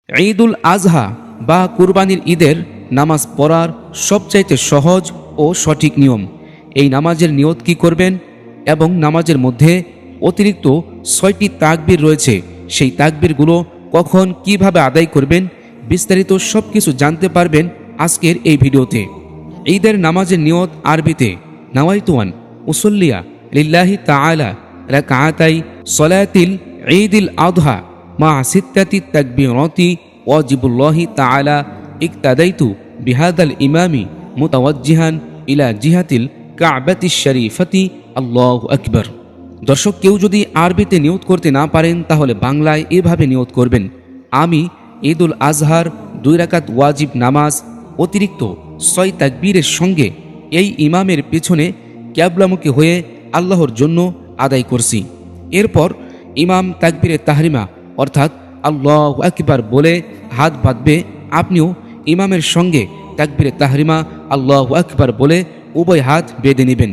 ঈদুল আজহা বা কুরবানির ঈদের নামাজ পড়ার সবচাইতে সহজ ও সঠিক নিয়ম। এই নামাজের নিয়ত কি করবেন এবং নামাজের মধ্যে অতিরিক্ত 6টি তাকবীর রয়েছে, সেই তাকবীরগুলো কখন কিভাবে আদায় করবেন, বিস্তারিত সব কিছু জানতে পারবেন আজকের এই ভিডিওতে। ঈদের নামাজের নিয়ত আরবিতে নাওয়াইতুয়ান উসল্লিয়া লিল্লাহি তাআলা রাকাআতাই সলাতিল ঈদিল আযহা মা সিত্তাতি তাকবীরাতি ওয়াজিবুল্লাহি তাআলা ইক্তাদাইতু বিহাদাল ইমামি মুতাওয়াজ্জিহান ইলা জিহাতিল কাবাতিশ শরীফাতি আল্লাহু আকবার। দর্শক, কেউ যদি আরবিতে নিয়ত করতে না পারেন তাহলে বাংলায় এভাবে নিয়ত করবেন: আমি ঈদুল আজহার 2 রাকাত ওয়াজিব নামাজ অতিরিক্ত 6 তাকবীরের সঙ্গে এই ইমামের পেছনে কিবলামুখী হয়ে আল্লাহর জন্য আদায় করছি। এরপর ইমাম তাকবীরে তাহরিমা অর্থাৎ আল্লাহু আকবার বলে হাত বাঁধবে, আপনিও ইমামের সঙ্গে তাকবীরে তাহরিমা আল্লাহু আকবার বলে উভয় হাত বেঁধে নেবেন।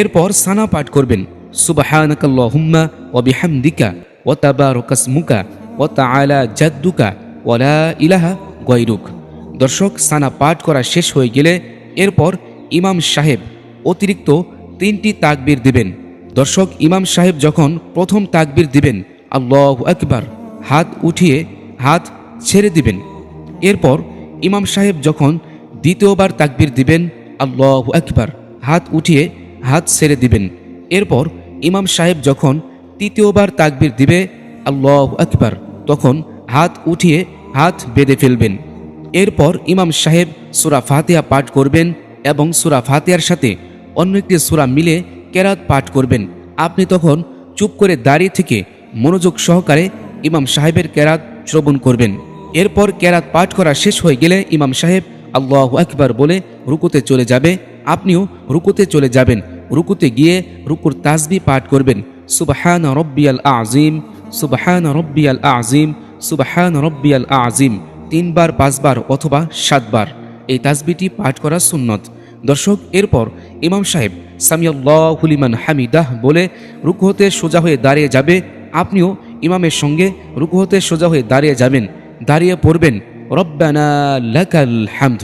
এরপর সানা পাঠ করবেন: সুবহানাকাল্লাহুম্মা ওয়া বিহামদিকা ওয়া তাবারাকাসমুকা ওয়া তাআলা জাদ্দুকা ওয়া লা ইলাহা গায়রুক। দর্শক, সানা পাঠ করা শেষ হয়ে গেলে এরপর ইমাম সাহেব অতিরিক্ত 3টি তাকবীর দিবেন। দর্শক, ইমাম সাহেব যখন প্রথম তাকবীর দিবেন আল্লাহু আকবার, হাত উঠিয়ে হাত ছেড়ে দিবেন। এরপর ইমাম সাহেব যখন দ্বিতীয়বার তাকবীর দিবেন আল্লাহু আকবার, হাত উঠিয়ে হাত ছেড়ে দিবেন। এরপর ইমাম সাহেব যখন তৃতীয়বার তাকবীর দিবে আল্লাহু আকবার, তখন হাত উঠিয়ে হাত বেঁধে ফেলবেন। এরপর ইমাম সাহেব সূরা ফাতিহা পাঠ করবেন এবং সূরা ফাতিহার সাথে অন্য একটি সূরা মিলে কেরাত পাঠ করবেন। আপনি তখন চুপ করে দাঁড়িয়ে থেকে মনোযোগ সহকারে ইমাম সাহেবের কেরাত শ্রবণ করবেন। এরপর কেরাত পাঠ করা শেষ হয়ে গেলে ইমাম সাহেব আল্লাহু আকবার বলে রুকুতে চলে যাবে, আপনিও রুকুতে চলে যাবেন। রুকুতে গিয়ে রুকুর তাসবিহ পাঠ করবেন: সুবহানা রব্বিয়াল আযীম, সুবহানা রব্বিয়াল আযীম, সুবহানা রব্বিয়াল আযীম 3 বার, 5 বার অথবা 7 বার। এই তাসবিহটি পাঠ করা সুন্নত। দর্শক, এরপর ইমাম সাহেব সামিআল্লাহু লিমান হামিদাহ বলে রুকু হতে সোজা হয়ে দাঁড়িয়ে যাবে, আপনিও ইমামের সঙ্গে রুকু হতে সোজা হয়ে দাঁড়িয়ে যাবেন। দাঁড়িয়ে পড়বেন রব্বানা লাকাল হামদ।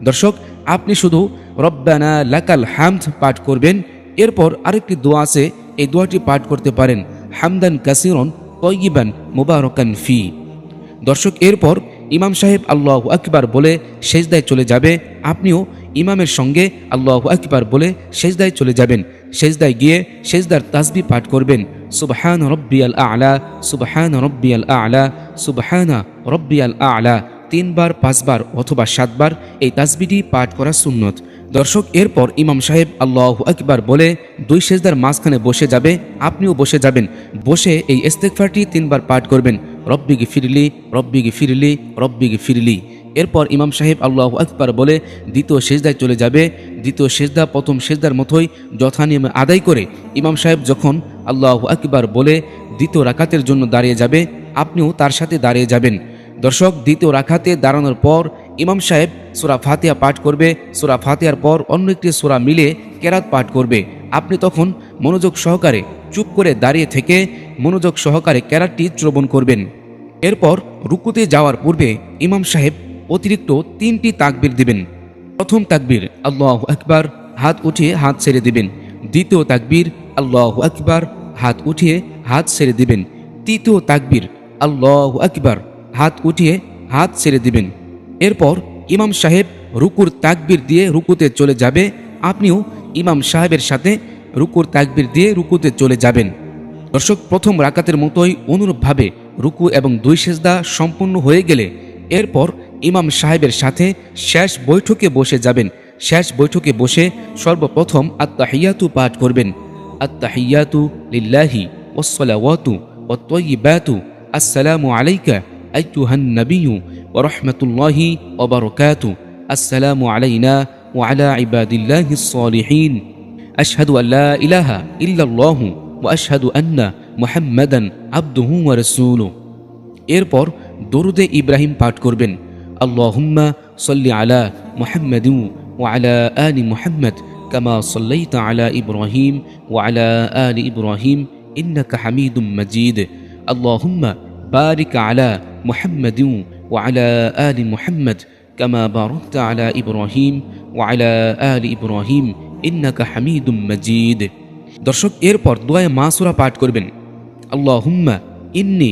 দর্শক, আপনি শুধু রব্বানা লাকাল হামদ পাঠ করবেন। এরপর আরেকটি দোয়া আছে, এই দোয়াটি পাঠ করতে পারেন: হামদান কাসিরন তয়্যিবান মুবারাকান ফি। দর্শক, এরপর ইমাম সাহেব আল্লাহু আকবার বলে সেজদায় চলে যাবে, আপনিও ইমামের সঙ্গে আল্লাহু আকবার বলে সেজদায় চলে যাবেন। সেজদায় গিয়ে সেজদার তাসবিহ পাঠ করবেন: সুবহানা রব্বিয়াল আ'লা, সুবহানা রব্বিয়াল আ'লা, সুবহানা রব্বিয়াল আ'লা 3 বার, 5 বার অথবা 7 বার। এই তাসবিহটি পাঠ করা সুন্নত। দর্শক, এরপর ইমাম সাহেব আল্লাহু আকবার বলে 2 সেজদার মাঝখানে বসে যাবে, আপনিও বসে যাবেন। বসে এই ইস্তেগফারটি 3 বার পাঠ করবেন: রব্বি গফিরলি, রব্বি গফিরলি, রব্বি গফিরলি। এরপর ইমাম সাহেব আল্লাহু আকবার বলে দ্বিতীয় সেজদায় চলে যাবে। দ্বিতীয় সেজদা প্রথম সেজদার মতোই যথানিয়মে আদায় করে ইমাম সাহেব যখন আল্লাহু আকবার বলে দ্বিতীয় রাকাতের জন্য দাঁড়িয়ে যাবে, আপনিও তার সাথে দাঁড়িয়ে যাবেন। দর্শক, দ্বিতীয় রাকাতে দাঁড়ানোর পর ইমাম সাহেব সূরা ফাতিহা পাঠ করবে। সূরা ফাতিহার পর অন্য একটি সূরা মিলে কেরাত পাঠ করবে। আপনি তখন মনোযোগ সহকারে চুপ করে দাঁড়িয়ে থেকে মনোযোগ সহকারে কেরাতটি শ্রবণ করবেন। এরপর রুকুতে যাওয়ার পূর্বে ইমাম সাহেব অতিরিক্ত 3টি তাকবীর দিবেন। প্রথম তাকবীর আল্লাহু আকবার, হাত উঠিয়ে হাত ছেড়ে দিবেন। দ্বিতীয় তাকবীর আল্লাহু আকবার, হাত উঠিয়ে হাত ছেড়ে দিবেন। তৃতীয় তাকবীর আল্লাহু আকবার, হাত উঠিয়ে হাত ছেড়ে দিবেন। এরপর ইমাম সাহেব রুকুর তাকবীর দিয়ে রুকুতে চলে যাবে, আপনিও ইমাম সাহেবের সাথে রুকুর তাকবীর দিয়ে রুকুতে চলে যাবেন। দর্শক, প্রথম রাকাতের মতোই অনুরূপভাবে রুকু এবং 2 সেজদা সম্পূর্ণ হয়ে গেলে এরপর ইমাম সাহেবের সাথে শেষ বৈঠকে বসে যাবেন। শেষ বৈঠকে বসে সর্বপ্রথম আত-তাহিয়াতু পাঠ করবেন: আত-তাহিয়াতু লিল্লাহি ওয়াস-সালাওয়াতু ওয়াত-তাইয়্যিবাতু আসসালামু আলাইকা আইয়ুহান নাবিয়্যু ওয়া রাহমাতুল্লাহি ওয়া বারাকাতুহু, আসসালামু আলাইনা ওয়া আলা ইবাদিল্লাহিস সালিহিন, আশহাদু আল্লা ইলাহা ইল্লাল্লাহু ওয়া আশহাদু আন্না মুহাম্মাদান আবদুহু ওয়া রাসূলুহু। এরপর দরুদে ইব্রাহিম পাঠ করবেন: আল্লাহুম্মা সাল্লি আলা মুহাম্মাদিন ওয়া আলা আলি মুহাম্মাদ কামা সাল্লাইতা আলা ইব্রাহিম ওয়া আলা আলি ইব্রাহিম ইন্নাকা হামিদুম মাজিদ। আল্লাহুম্মা বারিক আলা মুহাম্মাদিন ওয়া আলা আলি মুহাম্মাদ কামা বারাকতা আলা ইব্রাহিম ওয়া আলা আলি ইব্রাহিম ইন্নাকা হামিদুম মাজিদ। দর্শক, এরপর দোয়ায়ে মাসুরা পাঠ করবেন। আল্লাহুম্মা ইন্নী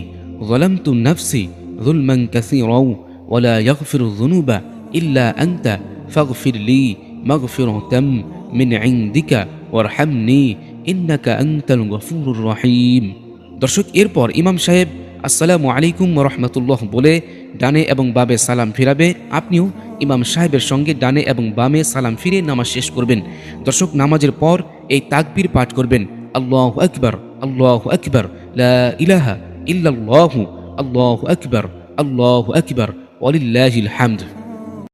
যালামতু নাফসি যুলমান কাসীরাও ওয়া লা ইয়াগফিরু যুনুবা ইল্লা আনতা ফাগফির লি মাগফিরাতাম মিন ইনদিকা ওয়ারহামনি ইন্নাকা আনতাল গফুরুর রহিম। দর্শক, এরপর ইমাম সাহেব আসসালামু আলাইকুম ওয়া রাহমাতুল্লাহ বলে ডানে এবং বামে সালাম ফিরাবে। আপনিও ইমাম সাহেবের সঙ্গে ডানে এবং বামে সালাম ফিরে নামাজ শেষ করবেন। দর্শক, নামাজের পর এই তাকবীর পাঠ করবেন। আল্লাহু আকবার, আল্লাহু আকবার, লা ইলাহা ইল্লাল্লাহু, আল্লাহু আকবার, আল্লাহু আকবার, ওয়ালিল্লাহিল হামদ।